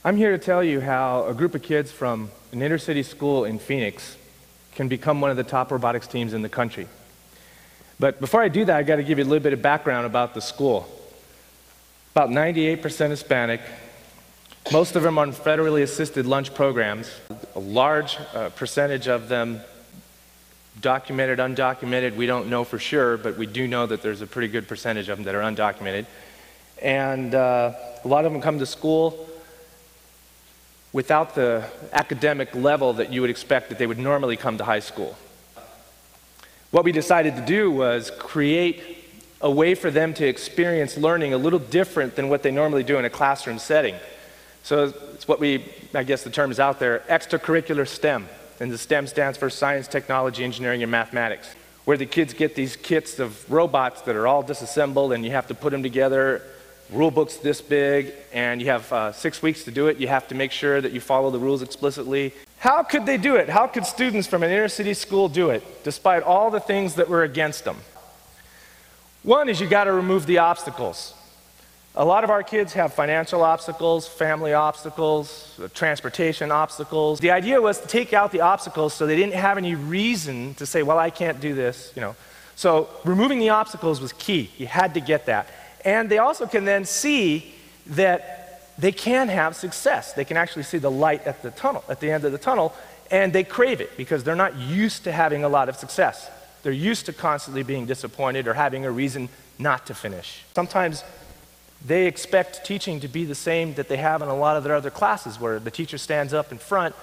I'm here to tell you how a group of kids from an inner city school in Phoenix can become one of the top robotics teams in the country. But before I do that, I've got to give you a little bit of background about the school. About 98% Hispanic, most of them on federally assisted lunch programs, a large percentage of them documented, undocumented, we don't know for sure, but we do know that there's a pretty good percentage of them that are undocumented. And a lot of them come to school without the academic level that you would expect that they would normally come to high school. What we decided to do was create a way for them to experience learning a little different than what they normally do in a classroom setting. So it's what I guess the term is out there, extracurricular STEM. And the STEM stands for science, technology, engineering, and mathematics, where the kids get these kits of robots that are all disassembled and you have to put them together. Rule book's this big, and you have 6 weeks to do it. You have to make sure that you follow the rules explicitly. How could they do it? How could students from an inner city school do it, despite all the things that were against them? One is you got to remove the obstacles. A lot of our kids have financial obstacles, family obstacles, transportation obstacles. The idea was to take out the obstacles so they didn't have any reason to say, well, I can't do this, So removing the obstacles was key. You had to get that. And they also can then see that they can have success. They can actually see the light at the end of the tunnel, and they crave it because they're not used to having a lot of success. They're used to constantly being disappointed or having a reason not to finish. Sometimes they expect teaching to be the same that they have in a lot of their other classes, where the teacher stands up in front,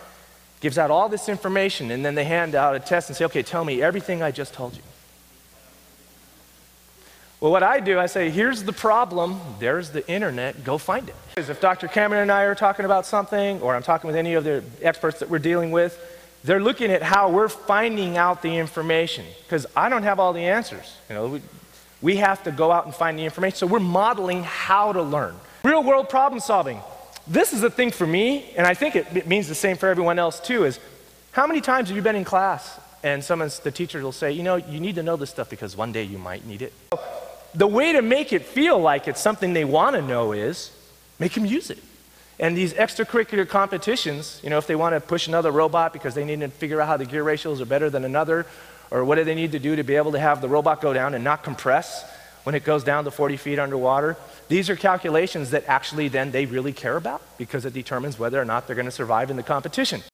gives out all this information, and then they hand out a test and say, okay, tell me everything I just told you. Well, what I do, I say, here's the problem, there's the internet, go find it. If Dr. Cameron and I are talking about something, or I'm talking with any of the experts that we're dealing with, they're looking at how we're finding out the information, because I don't have all the answers. We have to go out and find the information, so we're modeling how to learn. Real world problem solving. This is the thing for me, and I think it means the same for everyone else too, is how many times have you been in class and the teacher will say, you need to know this stuff because one day you might need it. The way to make it feel like it's something they want to know is make them use it. And these extracurricular competitions, if they want to push another robot because they need to figure out how the gear ratios are better than another, or what do they need to do to be able to have the robot go down and not compress when it goes down to 40 feet underwater, these are calculations that actually then they really care about because it determines whether or not they're going to survive in the competition.